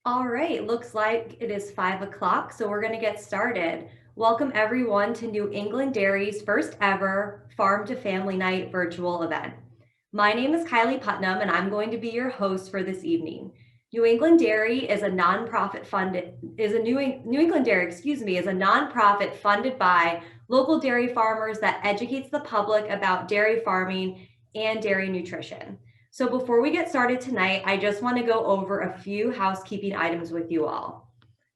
All right, looks like it is 5 o'clock, so we're going to get started. Welcome everyone to New England Dairy's first ever Farm to Family Night virtual event. My name is Kylie Putnam, and I'm going to be your host for this evening. New England Dairy is a nonprofit funded is a New England Dairy, is a nonprofit funded by local dairy farmers that educates the public about dairy farming and dairy nutrition. So before we get started tonight, I just want to go over a few housekeeping items with you all.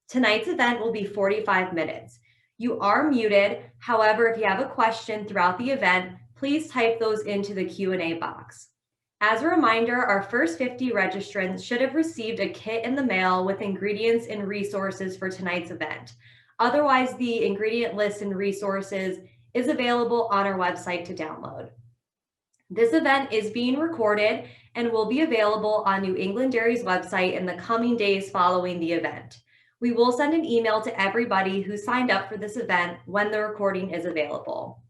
Tonight's event will be 45 minutes. You are muted. However, if you have a question throughout the event, please type those into the Q&A box. As a reminder, our first 50 registrants should have received a kit in the mail with ingredients and resources for tonight's event. Otherwise, the ingredient list and resources is available on our website to download. This event is being recorded and will be available on New England Dairy's website in the coming days following the event. We will send an email to everybody who signed up for this event when the recording is available.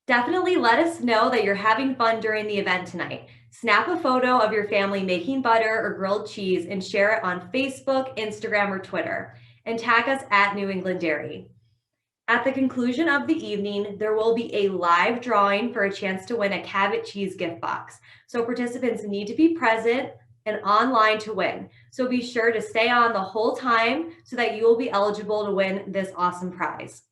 Definitely let us know that you're having fun during the event tonight. Snap a photo of your family making butter or grilled cheese and share it on Facebook, Instagram, or Twitter, and tag us at New England Dairy. At the conclusion of the evening, there will be a live drawing for a chance to win a Cabot Cheese gift box. So participants need to be present and online to win. So be sure to stay on the whole time so that you will be eligible to win this awesome prize.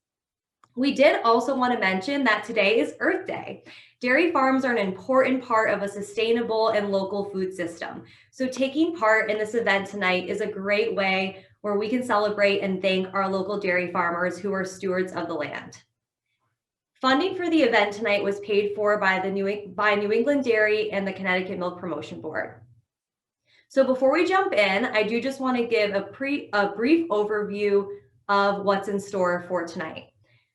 We did also want to mention that today is Earth Day. Dairy farms are an important part of a sustainable and local food system. So taking part in this event tonight is a great way where we can celebrate and thank our local dairy farmers who are stewards of the land. Funding for the event tonight was paid for by New England Dairy and the Connecticut Milk Promotion Board. So before we jump in, I do just want to give a brief overview of what's in store for tonight.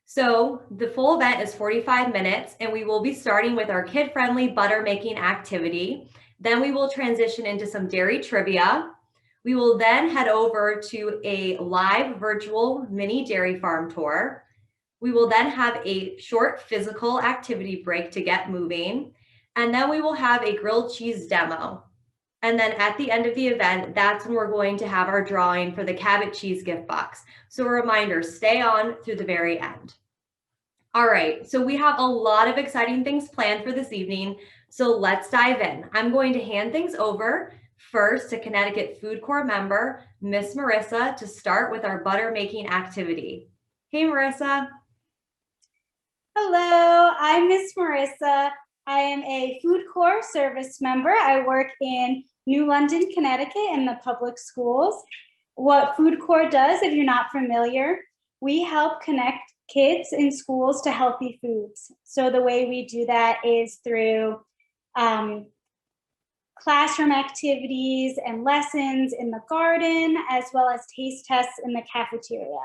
So the full event is 45 minutes, and we will be starting with our kid-friendly butter making activity. Then we will transition into some dairy trivia. We will then head over to a live virtual mini dairy farm tour. We will then have a short physical activity break to get moving. And then we will have a grilled cheese demo. And then at the end of the event, that's when we're going to have our drawing for the Cabot Cheese gift box. So a reminder, stay on through the very end. All right, so we have a lot of exciting things planned for this evening. So let's dive in. I'm going to hand things over first to Connecticut Food Corps member, Miss Marissa, to start with our butter making activity. Hey, Marissa. Hello, I'm Miss Marissa. I am a Food Corps service member. I work in New London, Connecticut in the public schools. What Food Corps does, if you're not familiar, we help connect kids in schools to healthy foods. So the way we do that is through classroom activities and lessons in the garden, as well as taste tests in the cafeteria.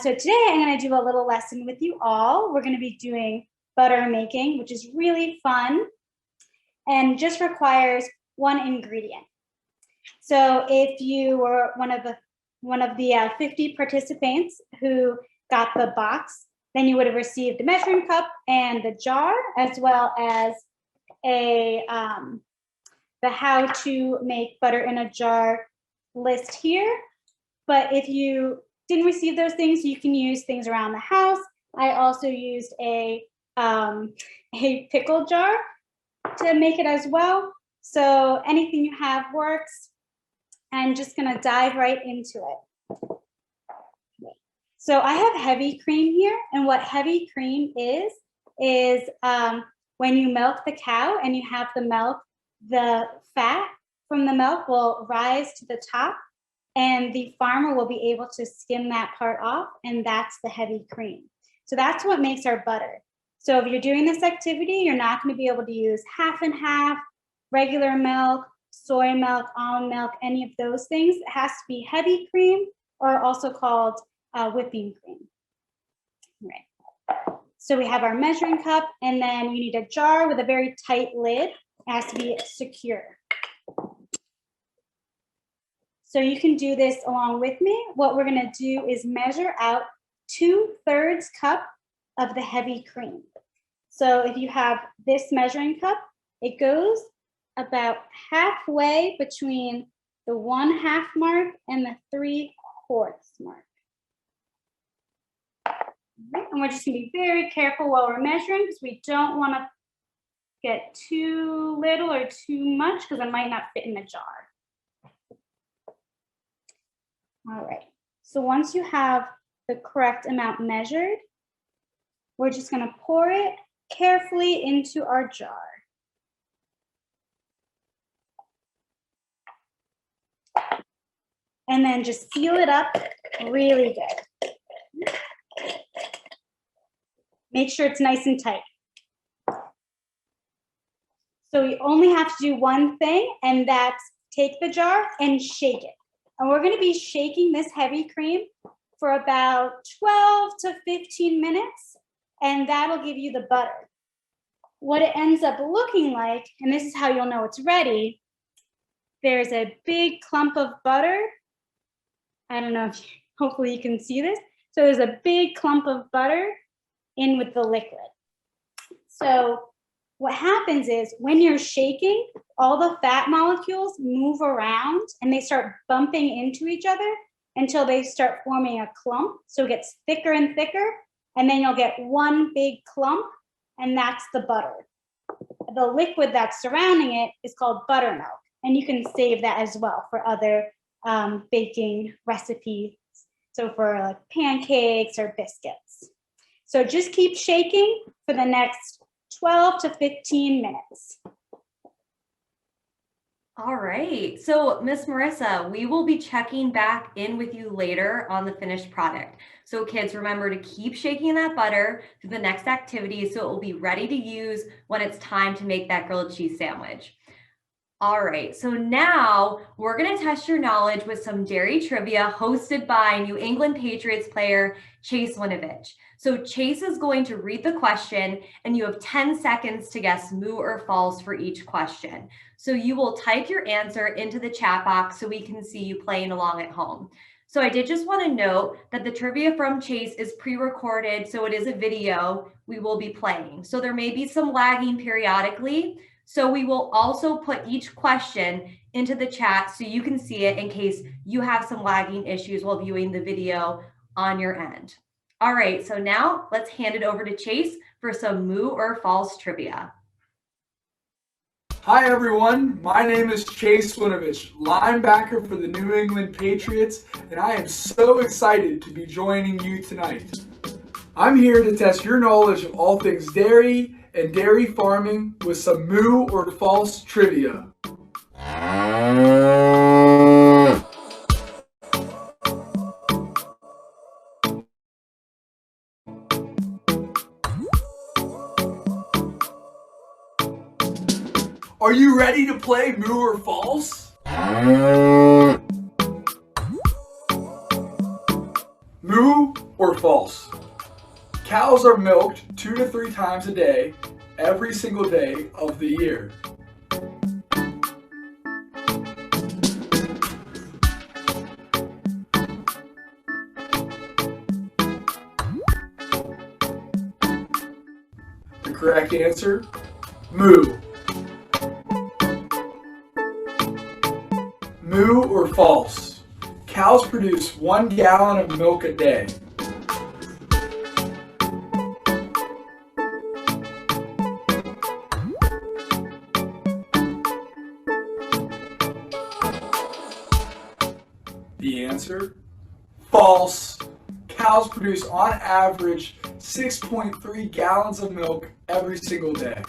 So today I'm going to do a little lesson with you all. We're going to be doing butter making, which is really fun and just requires one ingredient. So if you were one of the 50 participants who got the box, then you would have received the measuring cup and the jar, as well as the how to make butter in a jar list here. But if you didn't receive those things, you can use things around the house. I also used a pickle jar to make it as well. So anything you have works. I'm just gonna dive right into it. So I have heavy cream here, and what heavy cream is when you milk the cow and you have the milk, the fat from the milk will rise to the top, and the farmer will be able to skim that part off, and that's the heavy cream. So that's what makes our butter. So if you're doing this activity, you're not going to be able to use half and half, regular milk, soy milk, almond milk, any of those things. It has to be heavy cream, or also called whipping cream. Right. So we have our measuring cup, and then you need a jar with a very tight lid. It has to be secure. So you can do this along with me. What we're going to do is measure out 2/3 cup of the heavy cream. So if you have this measuring cup, it goes about halfway between the 1/2 mark, and the 3/4 mark. Right, and we're just gonna be very careful while we're measuring because we don't wanna get too little or too much because it might not fit in the jar. All right, so once you have the correct amount measured, we're just gonna pour it carefully into our jar. And then just seal it up really good. Make sure it's nice and tight. So you only have to do one thing, and that's take the jar and shake it. And we're gonna be shaking this heavy cream for about 12 to 15 minutes, and that'll give you the butter. What it ends up looking like, and this is how you'll know it's ready, there's a big clump of butter. I don't know if hopefully you can see this. So there's a big clump of butter in with the liquid. So what happens is when you're shaking, all the fat molecules move around and they start bumping into each other until they start forming a clump. So it gets thicker and thicker, and then you'll get one big clump, and that's the butter. The liquid that's surrounding it is called buttermilk, and you can save that as well for other baking recipes. So for like pancakes or biscuits. So just keep shaking for the next 12 to 15 minutes. All right, so Miss Marissa, we will be checking back in with you later on the finished product. So kids, remember to keep shaking that butter through the next activity so it will be ready to use when it's time to make that grilled cheese sandwich. All right, so now we're gonna test your knowledge with some dairy trivia hosted by New England Patriots player Chase Winovich. So Chase is going to read the question and you have 10 seconds to guess moo or false for each question. So you will type your answer into the chat box so we can see you playing along at home. So I did just want to note that the trivia from Chase is pre-recorded, so it is a video we will be playing. So there may be some lagging periodically. So we will also put each question into the chat so you can see it in case you have some lagging issues while viewing the video on your end. All right, so now let's hand it over to Chase for some moo or false trivia. Hi everyone, my name is Chase Winovich, linebacker for the New England Patriots, and I am so excited to be joining you tonight. I'm here to test your knowledge of all things dairy and dairy farming with some moo or false trivia. Are you ready to play moo or false? Moo or false? Cows are milked 2 to 3 times a day, every single day of the year. The correct answer, moo. Moo or false? Cows produce 1 gallon of milk a day. The answer, false. Cows produce on average 6.3 gallons of milk every single day.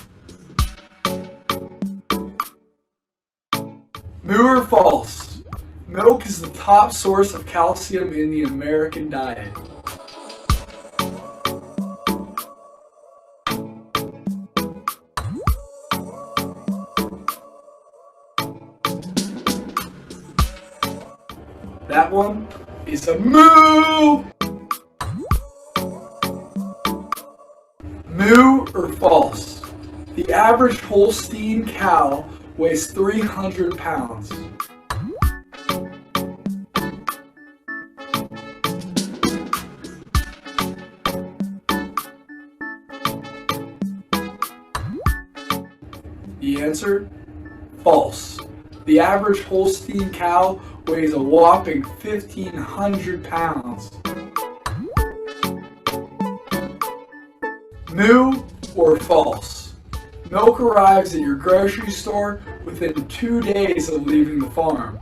Moo or false? Milk is the top source of calcium in the American diet. That one is a moo! Moo or false? The average Holstein cow weighs 300 pounds. The answer? False. The average Holstein cow weighs a whopping 1,500 pounds. Moo or false? Milk arrives at your grocery store within 2 days of leaving the farm.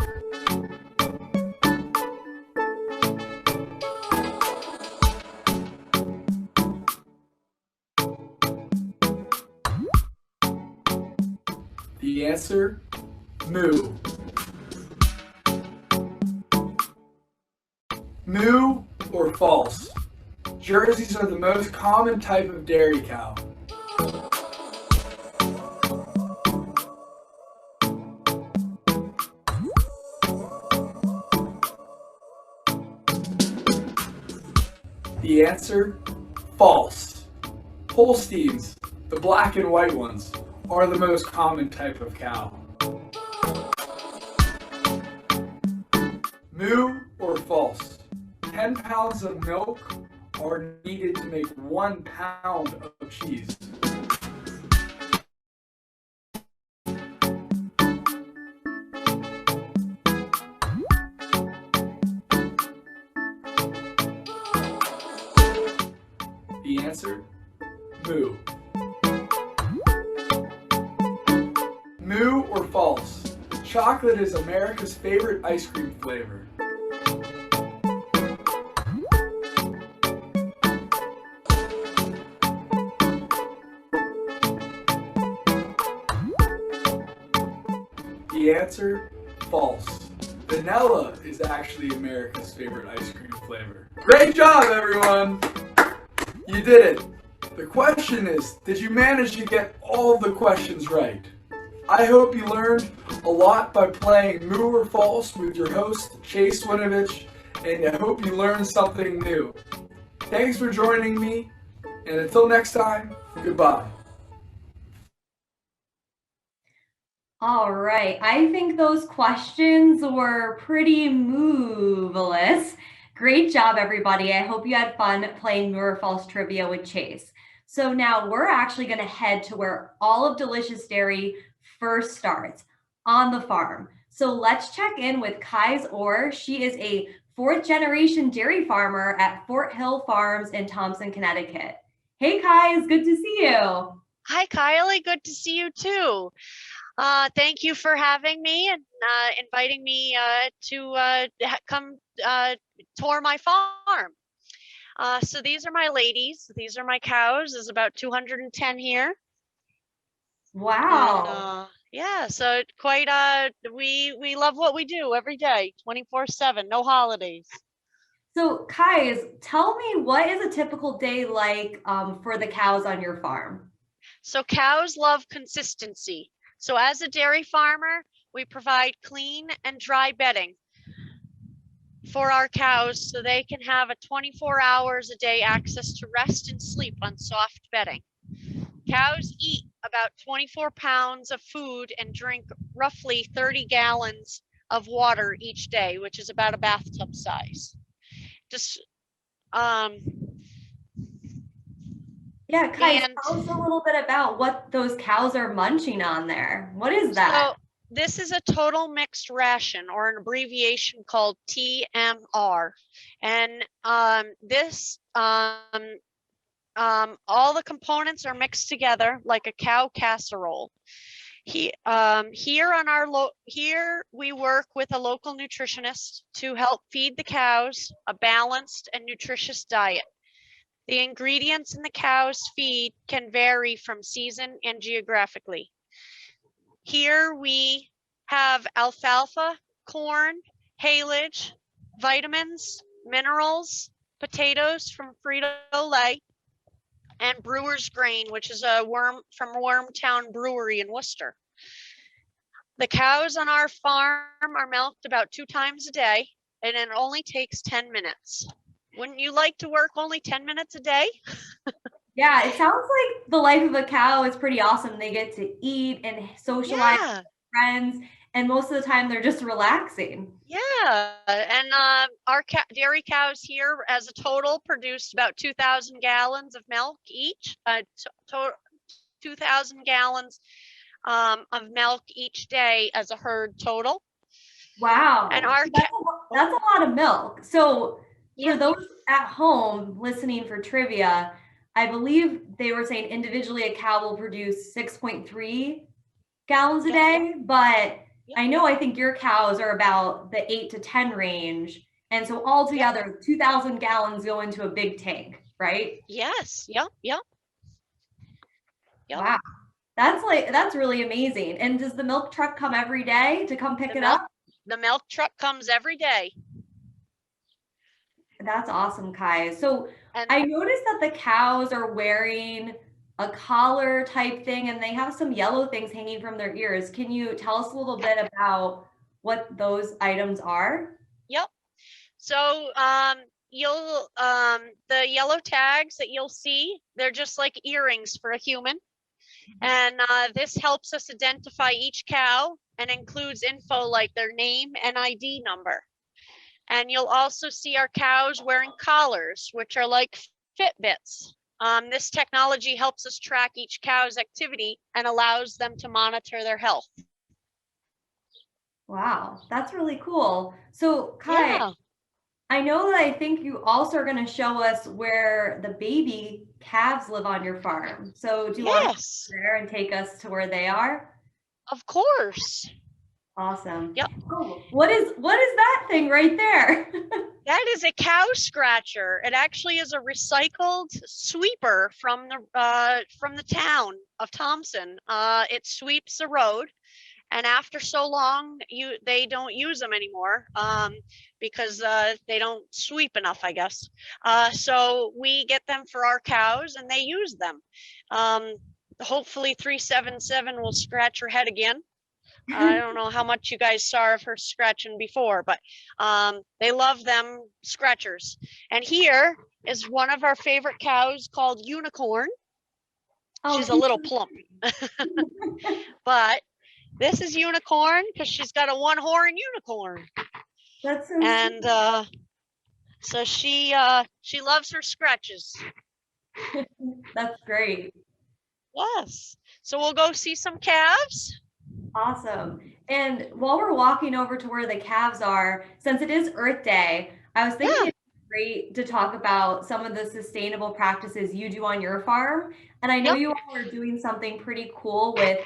The answer, moo. Moo or false? Jerseys are the most common type of dairy cow. The answer, false. Holsteins, the black and white ones, are the most common type of cow. Moo or false? 10 pounds of milk are needed to make 1 pound of cheese. The answer, moo. Moo or false? Chocolate is America's favorite ice cream flavor. The answer, false. Vanilla is actually America's favorite ice cream flavor. Great job, everyone! You did it. The question is, did you manage to get all of the questions right? I hope you learned a lot by playing Moo or False with your host, Chase Winovich, and I hope you learned something new. Thanks for joining me, and until next time, goodbye. All right, I think those questions were pretty moveless. Great job, everybody. I hope you had fun playing Moo or False trivia with Chase. So now we're actually going to head to where all of Delicious Dairy first starts, on the farm. So let's check in with Kai's Orr. She is a 4th generation dairy farmer at Fort Hill Farms in Thompson, Connecticut. Hey Kai, it's good to see you. Hi, Kylie. Good to see you too. Thank you for having me and inviting me to come tour my farm. So these are my ladies. These are my cows. There's about 210 here. Wow. And, yeah, so quite we love what we do every day, 24/7, no holidays. So Kai, tell me, what is a typical day like for the cows on your farm? So cows love consistency. So as a dairy farmer, we provide clean and dry bedding for our cows so they can have a 24 hours a day access to rest and sleep on soft bedding. Cows eat about 24 pounds of food and drink roughly 30 gallons of water each day, which is about a bathtub size. Yeah, Kai, tell us a little bit about what those cows are munching on there. What is that? So this is a total mixed ration, or an abbreviation called TMR. And all the components are mixed together like a cow casserole. Here we work with a local nutritionist to help feed the cows a balanced and nutritious diet. The ingredients in the cow's feed can vary from season and geographically. Here we have alfalfa, corn, haylage, vitamins, minerals, potatoes from Frito-Lay, and brewer's grain, which is a from Wormtown Brewery in Worcester. The cows on our farm are milked about 2 times a day, and it only takes 10 minutes. Wouldn't you like to work only 10 minutes a day? Yeah, it sounds like the life of a cow is pretty awesome. They get to eat and socialize with friends, and most of the time they're just relaxing. Yeah, and our dairy cows here as a total produce about 2,000 gallons of milk each, 2,000 gallons of milk each day as a herd total. Wow. And our That's a lot of milk. So Yeah. for those at home listening for trivia, I believe they were saying individually a cow will produce 6.3 gallons a Yeah. day, but Yeah. I know I think your cows are about the 8 to 10 range. And so altogether, 2,000 gallons go into a big tank, right? Yes. Yep. Yep. Yep. Wow. That's really amazing. And does the milk truck come every day to come pick it up? The milk truck comes every day. That's awesome, Kai. So And I noticed that the cows are wearing a collar type thing and they have some yellow things hanging from their ears. Can you tell us a little bit about what those items are? yep. So you'll the yellow tags that you'll see, they're just like earrings for a human. And this helps us identify each cow and includes info like their name and ID number. And you'll also see our cows wearing collars, which are like Fitbits. This technology helps us track each cow's activity and allows them to monitor their health. Wow, that's really cool. So Kai, Yeah. I know that I think you also are going to show us where the baby calves live on your farm. So do you want to Yes, go there and take us to where they are? of course. Awesome. Yep. Oh, what is that thing right there? That is a cow scratcher. It actually is a recycled sweeper from the town of Thompson. It sweeps the road, and after so long, they don't use them anymore because they don't sweep enough, I guess. So we get them for our cows, and they use them. Hopefully, 377 will scratch her head again. I don't know how much you guys saw of her scratching before, but they love them scratchers. And here is one of our favorite cows called Unicorn. Oh, She's a little plump, but this is Unicorn because she's got a one-horn unicorn. that's so And sweet. so she loves her scratches. That's great. Yes. So we'll go see some calves. Awesome. And while we're walking over to where the calves are, since it is Earth Day, I was thinking Yeah. it'd be great to talk about some of the sustainable practices you do on your farm. And I know Yep. you all are doing something pretty cool with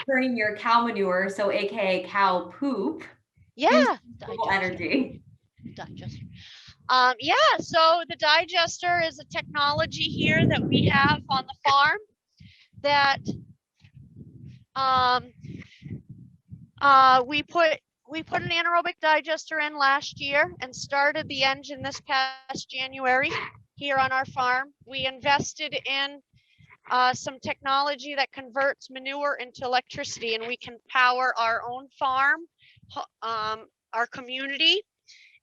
turning your cow manure, so AKA cow poop, into Yeah. renewable energy. Digester. Yeah, so the digester is a technology here that we have on the farm that we put an anaerobic digester in last year and started the engine this past January here on our farm. We invested in some technology that converts manure into electricity, and we can power our own farm, our community.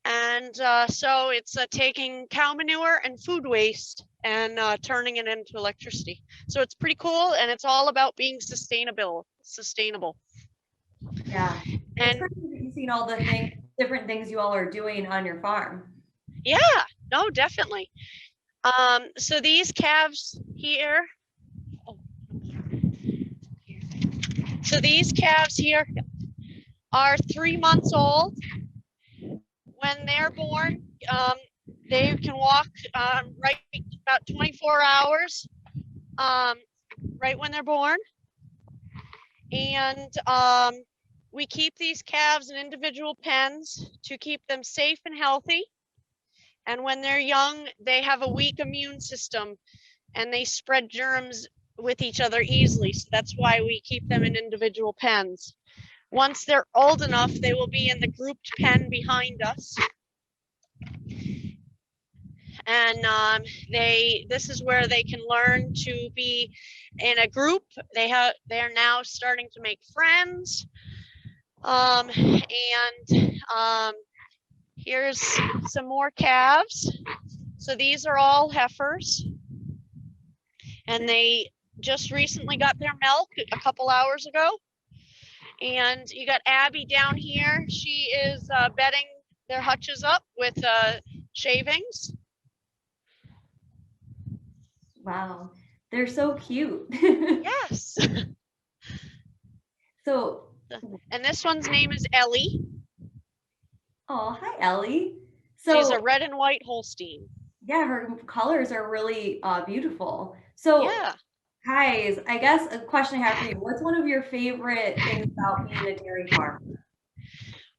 And so it's taking cow manure and food waste and turning it into electricity. So it's pretty cool, and it's all about being sustainable. Yeah. It's And pretty cool that you've seen all the different things you all are doing on your farm. yeah, no, definitely. So these calves here. So these calves here are 3 months old. When they're born, they can walk right about 24 hours, right when they're born. And we keep these calves in individual pens to keep them safe and healthy. And when they're young, they have a weak immune system and they spread germs with each other easily. So that's why we keep them in individual pens. Once they're old enough, they will be in the grouped pen behind us. And this is where they can learn to be in a group. They're now starting to make friends. Here's some more calves. So these are all heifers, and they just recently got their milk a couple hours ago. And you got Abby down here. She is bedding their hutches up with shavings. Wow. They're so cute. Yes. So, And this one's name is Ellie. oh, hi, Ellie. She's So, a red and white Holstein. yeah, her colors are really beautiful. So, Yeah. guys, I guess a question I have for you. What's one of your favorite things about being a dairy farmer?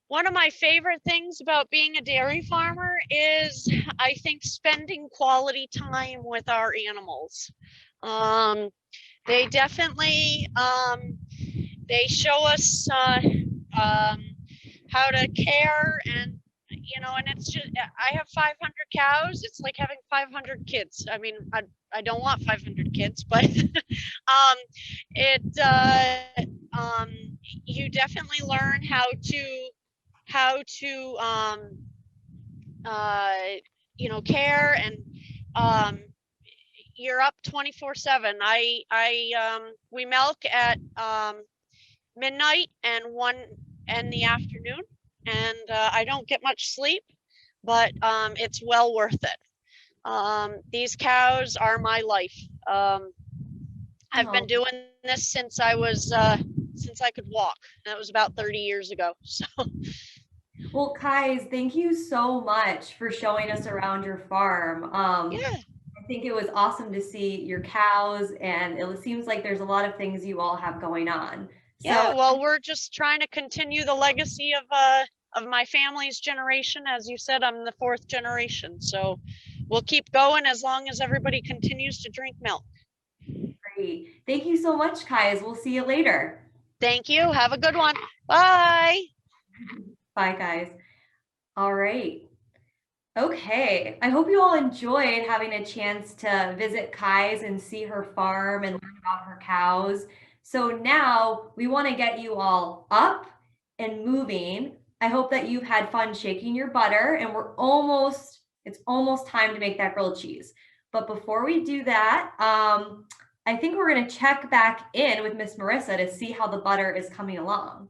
One of my favorite things about being a dairy farmer is, I think, spending quality time with our animals. They definitely, they show us how to care, and and it's just, I have 500 cows. It's like having 500 kids. I mean, I don't want 500 kids, but it you definitely learn how to care, and you're up 24/7. We milk at midnight and 1 in the afternoon, and I don't get much sleep, but it's well worth it. These cows are my life. I've been doing this since since I could walk. That was about 30 years ago. So. Well, Kais, thank you so much for showing us around your farm. Yeah. I think it was awesome to see your cows, and it seems like there's a lot of things you all have going on. Yeah, well, we're just trying to continue the legacy of my family's generation. As you said, I'm the 4th generation, so we'll keep going as long as everybody continues to drink milk. Great. Thank you so much, Kais. We'll see you later. Thank you. Have a good one. Bye. Bye, guys. All right. Okay. I hope you all enjoyed having a chance to visit Kai's and see her farm and learn about her cows. So now we want to get you all up and moving. I hope that you've had fun shaking your butter, and it's almost time to make that grilled cheese. But before we do that, I think we're going to check back in with Miss Marissa to see how the butter is coming along.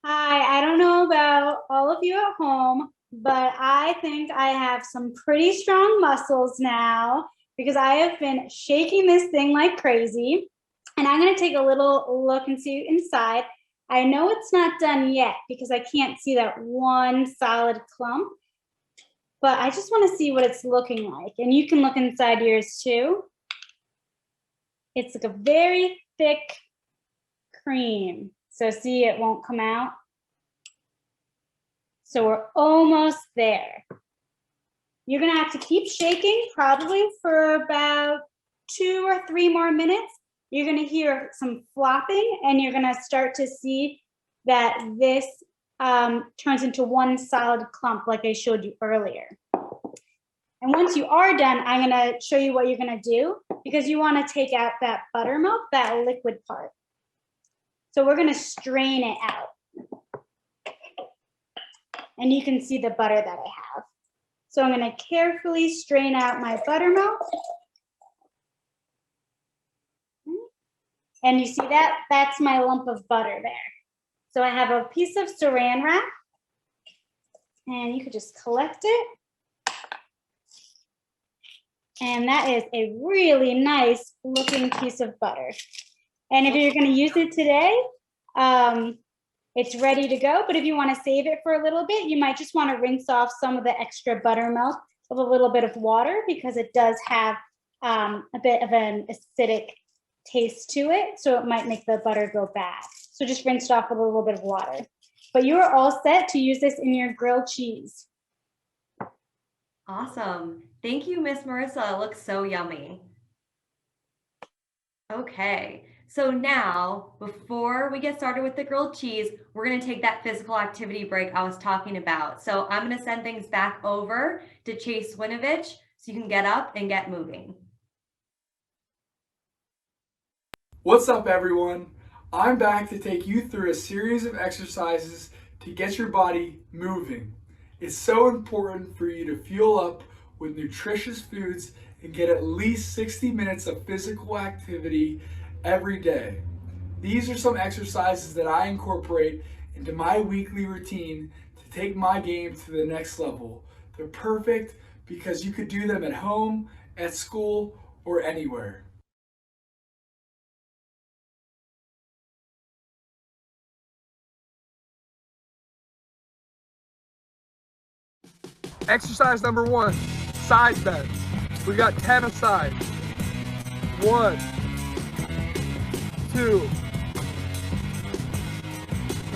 Hi, I don't know about all of you at home, but I think I have some pretty strong muscles now because I have been shaking this thing like crazy. And I'm going to take a little look and see inside. I know it's not done yet because I can't see that one solid clump, but I just want to see what it's looking like. And you can look inside yours too. It's like a very thick cream. So see, it won't come out. So we're almost there. You're gonna have to keep shaking probably for about 2 or 3 more minutes. You're gonna hear some flopping, and you're gonna start to see that this turns into one solid clump like I showed you earlier. And once you are done, I'm gonna show you what you're gonna do, because you wanna take out that buttermilk, that liquid part. So we're gonna strain it out. And you can see the butter that I have. So I'm gonna carefully strain out my buttermilk. And you see that? That's my lump of butter there. So I have a piece of saran wrap, and you could just collect it. And that is a really nice looking piece of butter. And if you're gonna use it today, it's ready to go. But if you wanna save it for a little bit, you might just wanna rinse off some of the extra buttermilk with a little bit of water, because it does have a bit of an acidic taste to it. So it might make the butter go bad. So just rinse it off with a little bit of water. But you are all set to use this in your grilled cheese. Awesome. Thank you, Miss Marissa. It looks so yummy. Okay, so now before we get started with the grilled cheese, we're going to take that physical activity break I was talking about. So I'm going to send things back over to Chase Winovich so you can get up and get moving. What's up, everyone? I'm back to take you through a series of exercises to get your body moving. It's so important for you to fuel up with nutritious foods and get at least 60 minutes of physical activity every day. These are some exercises that I incorporate into my weekly routine to take my game to the next level. They're perfect because you could do them at home at school, or anywhere. Exercise number 1, side bends. We got 10 a side. 1, 2,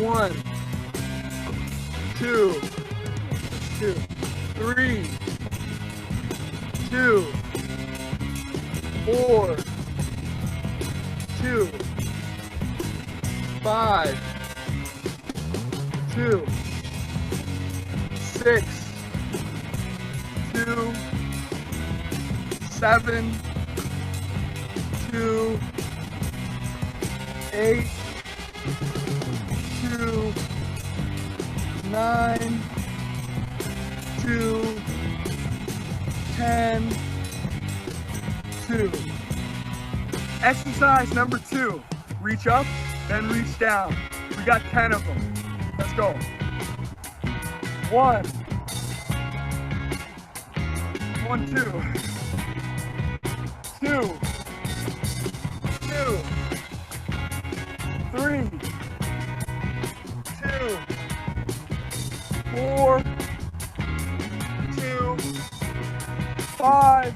1, 2, 3, 2, 4, 2, 5, 2, 6, 2, 7, 2, 8, 2, 9, 2, 10, 2. Exercise number 2, reach up, then reach down. We got 10 of them. Let's go. 1, 1, 2, 2, 2, 3, 2, 4, 2, 5,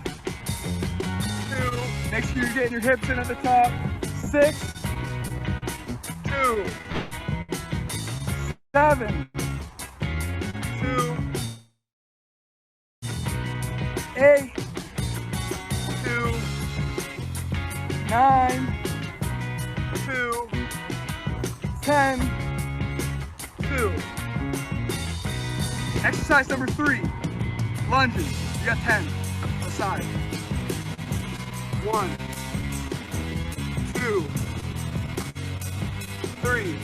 2. Make sure you're getting your hips in at the top. 6, 2, 7, 2, 8, 2, 9, 2, 10, 2. Exercise number 3, lunges. You got 10 on the side. 1, 2, 3,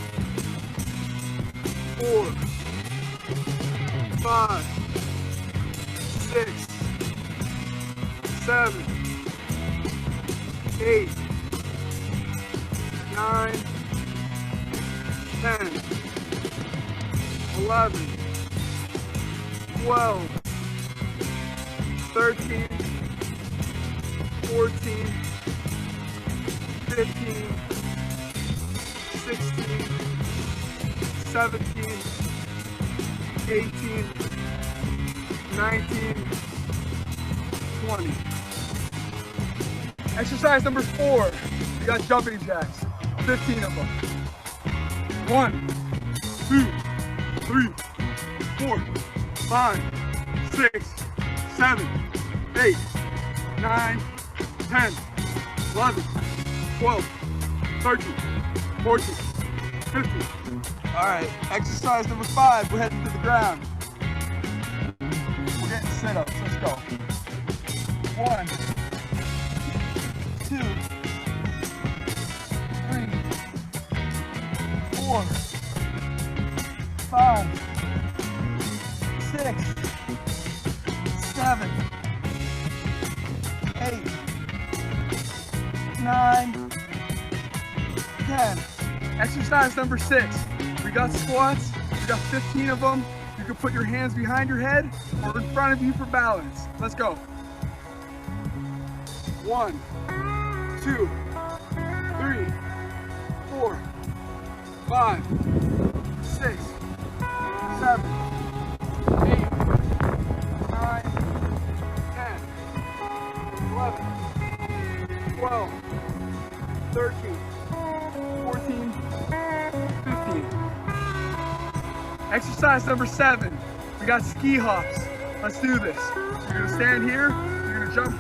4, 5, 6, 7, 8, 9, 10, 11, 12, 13, 14, 15, 16, 17, 18, 19, 20. Exercise number 4, we got jumping jacks, 15 of them. 1, 2, 3, 4, 5, 6, 7, 8, 9, 10, 11, 12, 13, 14, 15. All right, exercise number 5, we're heading to the ground. We're getting sit-ups, let's go. 1, 2, 3, 4, 5, 6, 7, 8, 9, 10. Exercise number 6. We got squats. We got 15 of them. You can put your hands behind your head or in front of you for balance. Let's go. 1, 2, 3, 4, 5, 6, 7, 8, 9, 10, 11, 12, 13, 14, 15. Exercise number 7. We got ski hops. Let's do this. You're gonna stand here, you're gonna jump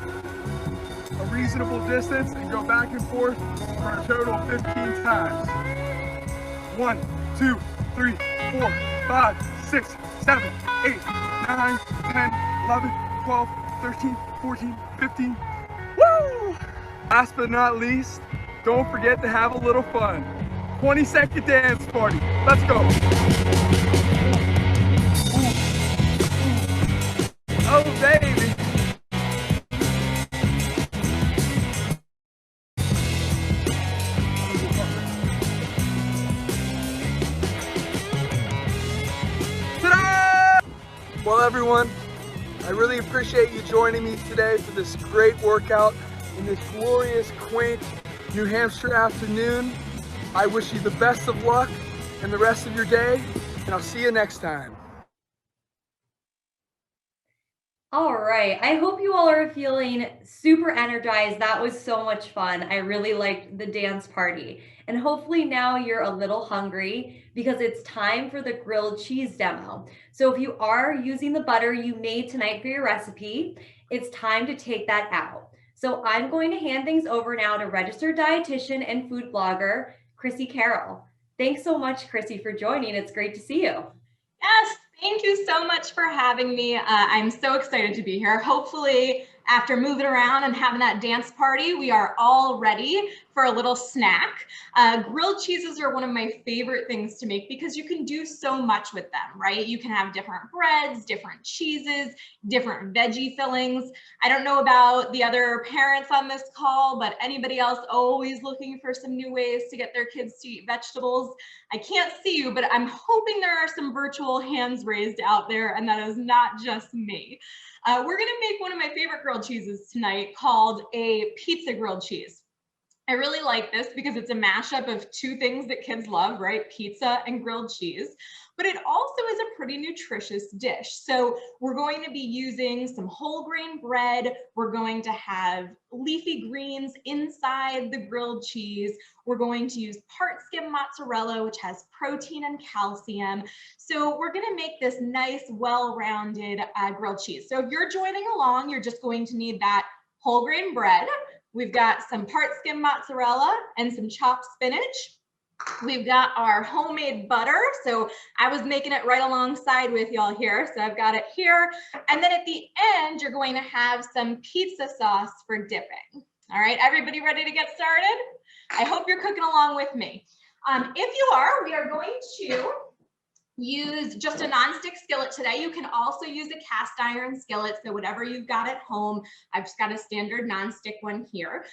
a reasonable distance and go back and forth for a total of 15 times. 1, 2, 3, 4, 5, 6, 7, 8, 9, 10, 11, 12, 13, 14, 15. Woo! Last but not least, don't forget to have a little fun. 20-second dance party. Let's go. Oh, baby. Ta-da! Well, everyone, I really appreciate you joining me today for this great workout in this glorious, quaint New Hampshire afternoon. I wish you the best of luck in the rest of your day, and I'll see you next time. All right. I hope you all are feeling super energized. That was so much fun. I really liked the dance party. And hopefully now you're a little hungry because it's time for the grilled cheese demo. So if you are using the butter you made tonight for your recipe, it's time to take that out. So I'm going to hand things over now to registered dietitian and food blogger, Chrissy Carroll. Thanks so much, Chrissy, for joining. It's great to see you. Yes, thank you so much for having me. I'm so excited to be here. Hopefully, after moving around and having that dance party, we are all ready for a little snack. Grilled cheeses are one of my favorite things to make because you can do so much with them, right? You can have different breads, different cheeses, different veggie fillings. I don't know about the other parents on this call, but anybody else always looking for some new ways to get their kids to eat vegetables? I can't see you, but I'm hoping there are some virtual hands raised out there, and that is not just me. We're gonna make one of my favorite grilled cheeses tonight called a pizza grilled cheese. I really like this because it's a mashup of two things that kids love, right? Pizza and grilled cheese, but it also is a pretty nutritious dish. So we're going to be using some whole grain bread. We're going to have leafy greens inside the grilled cheese. We're going to use part skim mozzarella, which has protein and calcium. So we're gonna make this nice, well-rounded grilled cheese. So if you're joining along, you're just going to need that whole grain bread. We've got some part skim mozzarella and some chopped spinach. We've got our homemade butter. So I was making it right alongside with y'all here. So I've got it here. And then at the end, you're going to have some pizza sauce for dipping. All right, everybody ready to get started? I hope you're cooking along with me. If you are, we are going to use just a nonstick skillet today. You can also use a cast iron skillet, so whatever you've got at home. I've just got a standard nonstick one here.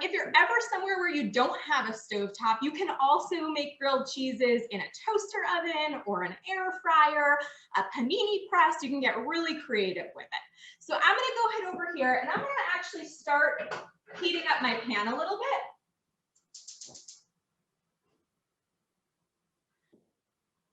If you're ever somewhere where you don't have a stovetop, you can also make grilled cheeses in a toaster oven or an air fryer, a panini press. You can get really creative with it. So I'm gonna go ahead over here and I'm gonna actually start heating up my pan a little bit.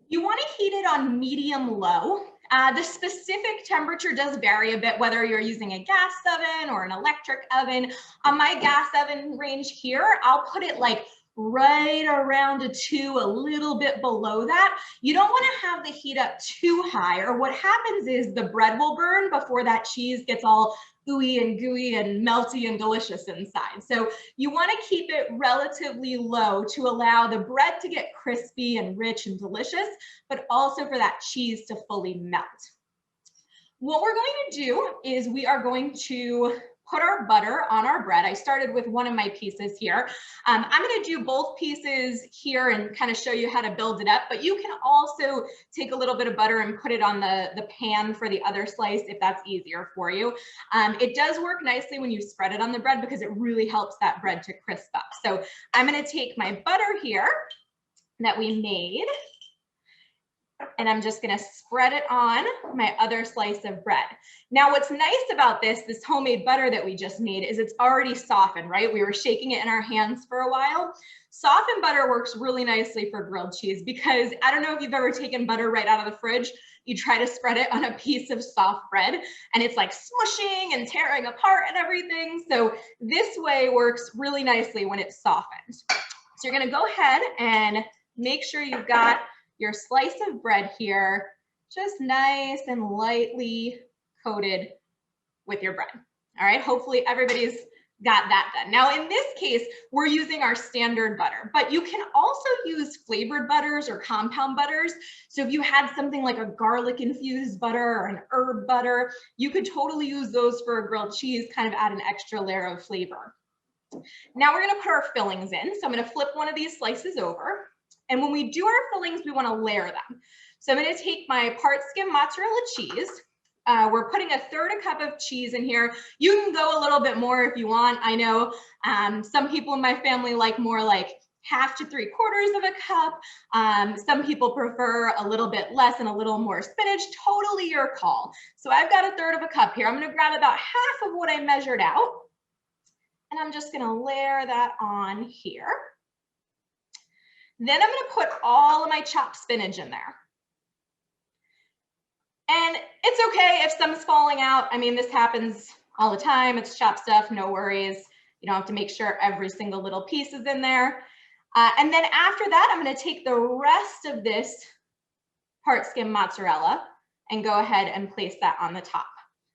You want to heat it on medium low. The specific temperature does vary a bit, whether you're using a gas oven or an electric oven. On my gas oven range here, I'll put it like right around a 2, a little bit below that. You don't want to have the heat up too high, or what happens is the bread will burn before that cheese gets all ooey and gooey and melty and delicious inside. So you want to keep it relatively low to allow the bread to get crispy and rich and delicious, but also for that cheese to fully melt. What we're going to do is we are going to put our butter on our bread. I started with one of my pieces here. I'm going to do both pieces here and kind of show you how to build it up, but you can also take a little bit of butter and put it on the pan for the other slice if that's easier for you. It does work nicely when you spread it on the bread because it really helps that bread to crisp up. So I'm going to take my butter here that we made, and I'm just gonna spread it on my other slice of bread. Now, what's nice about this homemade butter that we just made is it's already softened, right? We were shaking it in our hands for a while. Softened butter works really nicely for grilled cheese because I don't know if you've ever taken butter right out of the fridge. You try to spread it on a piece of soft bread and it's like smushing and tearing apart and everything. So this way works really nicely when it's softened. So you're gonna go ahead and make sure you've got your slice of bread here, just nice and lightly coated with your bread. All right, hopefully everybody's got that done. Now in this case, we're using our standard butter, but you can also use flavored butters or compound butters. So if you had something like a garlic infused butter or an herb butter, you could totally use those for a grilled cheese, kind of add an extra layer of flavor. Now we're gonna put our fillings in. So I'm gonna flip one of these slices over. And when we do our fillings, we want to layer them. So I'm going to take my part skim mozzarella cheese. We're putting 1/3 cup of cheese in here. You can go a little bit more if you want. I know some people in my family like more like 1/2 to 3/4 of a cup. Some people prefer a little bit less and a little more spinach, totally your call. So I've got 1/3 of a cup here. I'm gonna grab about half of what I measured out, and I'm just gonna layer that on here. Then I'm gonna put all of my chopped spinach in there. And it's okay if some's falling out. I mean, this happens all the time. It's chopped stuff, no worries. You don't have to make sure every single little piece is in there. And then after that, I'm gonna take the rest of this part skim mozzarella and go ahead and place that on the top.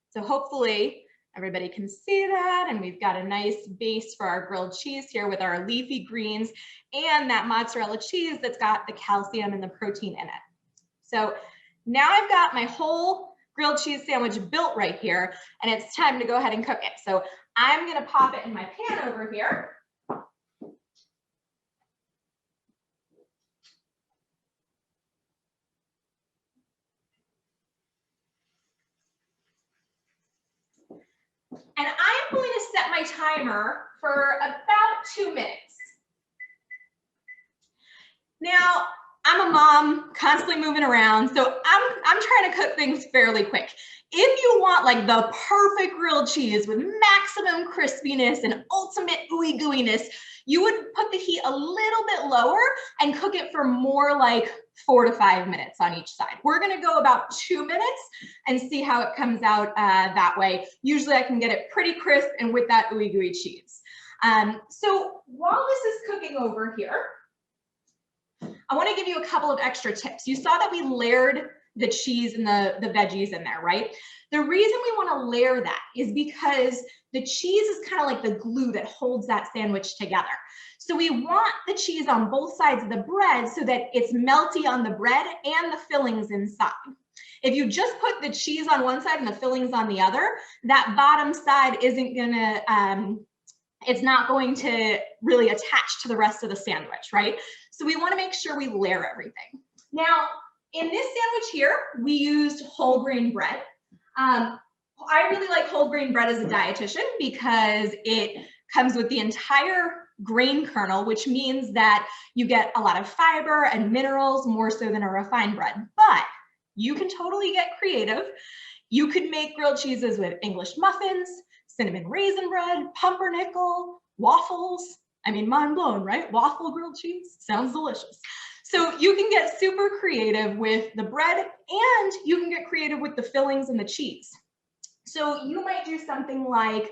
So hopefully everybody can see that, and we've got a nice base for our grilled cheese here with our leafy greens and that mozzarella cheese that's got the calcium and the protein in it. So now I've got my whole grilled cheese sandwich built right here, and it's time to go ahead and cook it. So I'm gonna pop it in my pan over here. And I'm going to set my timer for about 2 minutes. Now, I'm a mom, constantly moving around, so I'm trying to cook things fairly quick. If you want like the perfect grilled cheese with maximum crispiness and ultimate ooey gooiness, you would put the heat a little bit lower and cook it for more like 4 to 5 minutes on each side. We're gonna go about 2 minutes and see how it comes out that way. Usually I can get it pretty crisp and with that ooey gooey cheese. So while this is cooking over here, I wanna give you a couple of extra tips. You saw that we layered the cheese and the veggies in there, right? The reason we wanna layer that is because the cheese is kind of like the glue that holds that sandwich together. So we want the cheese on both sides of the bread so that it's melty on the bread and the fillings inside. If you just put the cheese on one side and the fillings on the other, that bottom side isn't gonna, it's not going to really attach to the rest of the sandwich, right? So we wanna make sure we layer everything. Now, in this sandwich here, we used whole grain bread. I really like whole grain bread as a dietitian because it comes with the entire grain kernel, which means that you get a lot of fiber and minerals more so than a refined bread. But you can totally get creative. You could make grilled cheeses with English muffins, cinnamon raisin bread, pumpernickel, waffles. I mean, mind blown, right? Waffle grilled cheese sounds delicious. So you can get super creative with the bread, and you can get creative with the fillings and the cheese. So you might do something like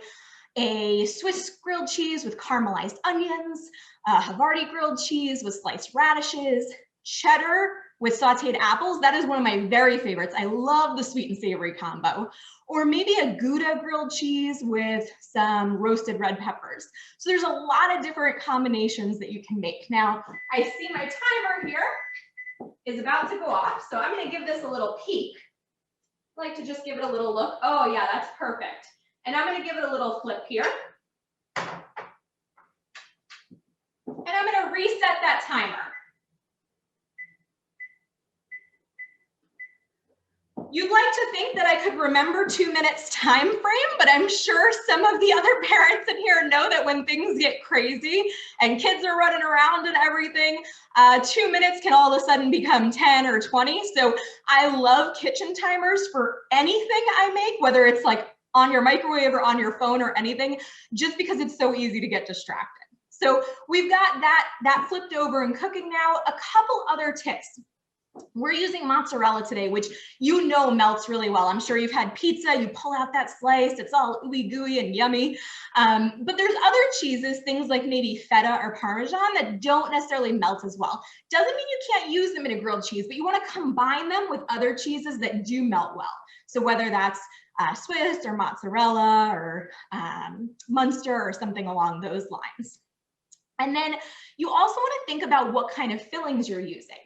a Swiss grilled cheese with caramelized onions, Havarti grilled cheese with sliced radishes, cheddar with sauteed apples. That is one of my very favorites. I love the sweet and savory combo. Or maybe a Gouda grilled cheese with some roasted red peppers. So there's a lot of different combinations that you can make. Now, I see my timer here is about to go off, so I'm gonna give this a little peek. I like to just give it a little look. Oh yeah, that's perfect. And I'm gonna give it a little flip here. And I'm gonna reset that timer. You'd like to think that I could remember 2 minutes time frame, but I'm sure some of the other parents in here know that when things get crazy and kids are running around and everything, 2 minutes can all of a sudden become 10 or 20. So I love kitchen timers for anything I make, whether it's like on your microwave or on your phone or anything, just because it's so easy to get distracted. So we've got that flipped over and cooking now. A couple other tips. We're using mozzarella today, which you know melts really well. I'm sure you've had pizza, you pull out that slice, it's all ooey gooey and yummy. But there's other cheeses, things like maybe feta or Parmesan, that don't necessarily melt as well. Doesn't mean you can't use them in a grilled cheese, but you want to combine them with other cheeses that do melt well. So whether that's Swiss or mozzarella or Munster or something along those lines. And then you also want to think about what kind of fillings you're using.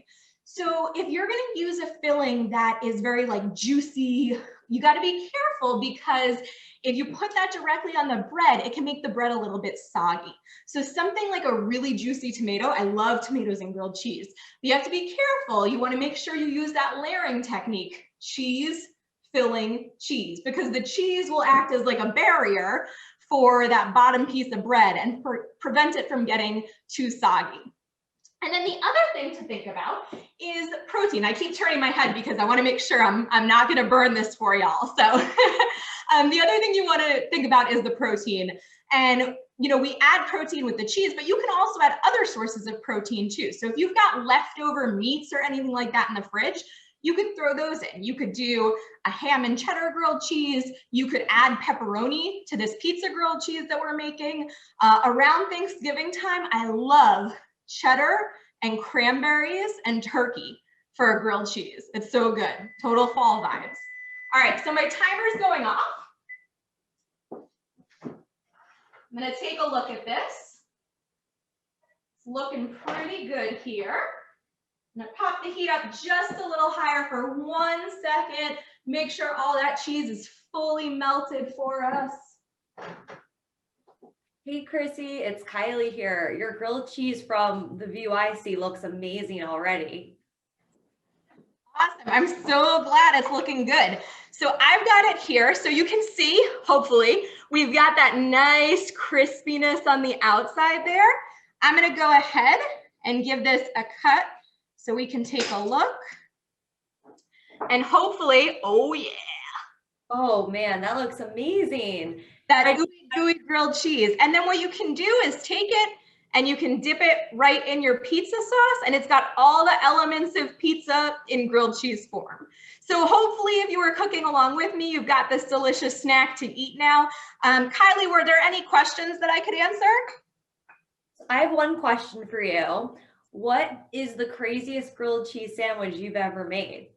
So if you're going to use a filling that is very like juicy, you got to be careful, because if you put that directly on the bread, it can make the bread a little bit soggy. So something like a really juicy tomato, I love tomatoes in grilled cheese, but you have to be careful. You want to make sure you use that layering technique, cheese, filling, cheese, because the cheese will act as like a barrier for that bottom piece of bread and prevent it from getting too soggy. And then the other thing to think about is protein. I keep turning my head because I want to make sure I'm not going to burn this for y'all. So the other thing you want to think about is the protein. And we add protein with the cheese, but you can also add other sources of protein too. So if you've got leftover meats or anything like that in the fridge, you could throw those in. You could do a ham and cheddar grilled cheese. You could add pepperoni to this pizza grilled cheese that we're making. Around Thanksgiving time, I love cheddar and cranberries and turkey for a grilled cheese. It's so good. Total fall vibes. All right, so my timer's going off. I'm gonna take a look at this. It's looking pretty good here. I'm gonna pop the heat up just a little higher for 1 second. Make sure all that cheese is fully melted for us. Hey, Chrissy, it's Kylie here. Your grilled cheese from the view I see looks amazing already. Awesome. I'm so glad it's looking good. So I've got it here. So you can see, hopefully, we've got that nice crispiness on the outside there. I'm going to go ahead and give this a cut so we can take a look. And hopefully, oh yeah. Oh man, that looks amazing. That gooey grilled cheese. And then what you can do is take it and you can dip it right in your pizza sauce, and it's got all the elements of pizza in grilled cheese form. So hopefully if you were cooking along with me, you've got this delicious snack to eat now. Kylie, were there any questions that I could answer? I have one question for you. What is the craziest grilled cheese sandwich you've ever made?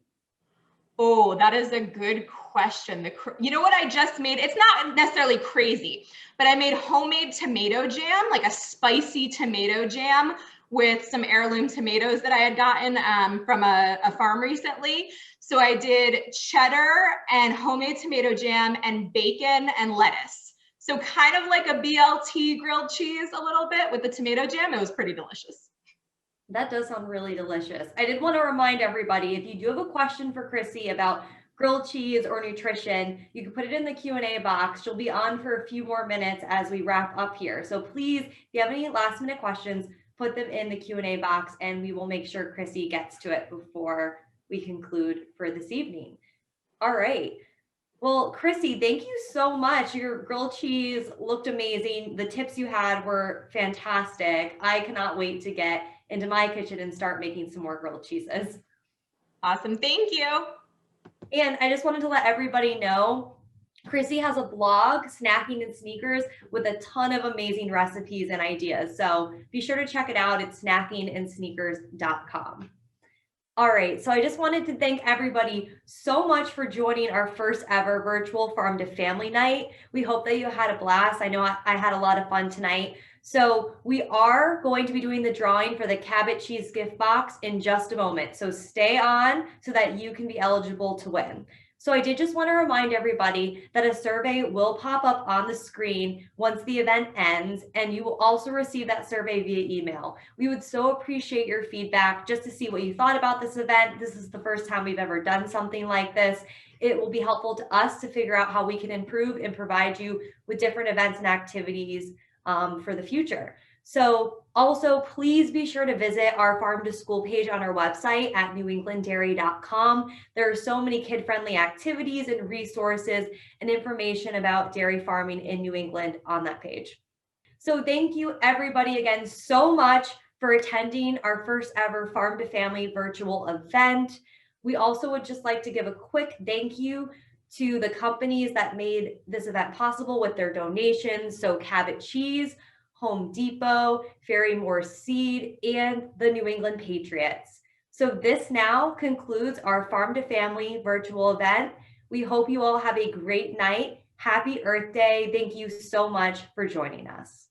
Oh, that is a good question. You know what I just made? It's not necessarily crazy, but I made homemade tomato jam, like a spicy tomato jam with some heirloom tomatoes that I had gotten from a farm recently. So I did cheddar and homemade tomato jam and bacon and lettuce. So kind of like a BLT grilled cheese a little bit with the tomato jam. It was pretty delicious. That does sound really delicious. I did want to remind everybody, if you do have a question for Chrissy about grilled cheese or nutrition, you can put it in the Q&A box. She'll be on for a few more minutes as we wrap up here. So please, if you have any last minute questions, put them in the Q&A box and we will make sure Chrissy gets to it before we conclude for this evening. All right. Well, Chrissy, thank you so much. Your grilled cheese looked amazing. The tips you had were fantastic. I cannot wait to get into my kitchen and start making some more grilled cheeses. Awesome. Thank you. And I just wanted to let everybody know, Chrissy has a blog, Snacking and Sneakers, with a ton of amazing recipes and ideas. So be sure to check it out. It's snackingandsneakers.com. All right, so I just wanted to thank everybody so much for joining our first ever virtual Farm to Family Night. We hope that you had a blast. I know I had a lot of fun tonight. So we are going to be doing the drawing for the Cabot Cheese gift box in just a moment. So stay on so that you can be eligible to win. So I did just want to remind everybody that a survey will pop up on the screen once the event ends, and you will also receive that survey via email. We would so appreciate your feedback just to see what you thought about this event. This is the first time we've ever done something like this. It will be helpful to us to figure out how we can improve and provide you with different events and activities for the future. So also, please be sure to visit our Farm to School page on our website at newenglanddairy.com. There are so many kid-friendly activities and resources and information about dairy farming in New England on that page. So thank you everybody again so much for attending our first ever Farm to Family virtual event. We also would just like to give a quick thank you to the companies that made this event possible with their donations. So Cabot Cheese, Home Depot, Ferrymore Seed, and the New England Patriots. So this now concludes our Farm to Family virtual event. We hope you all have a great night. Happy Earth Day. Thank you so much for joining us.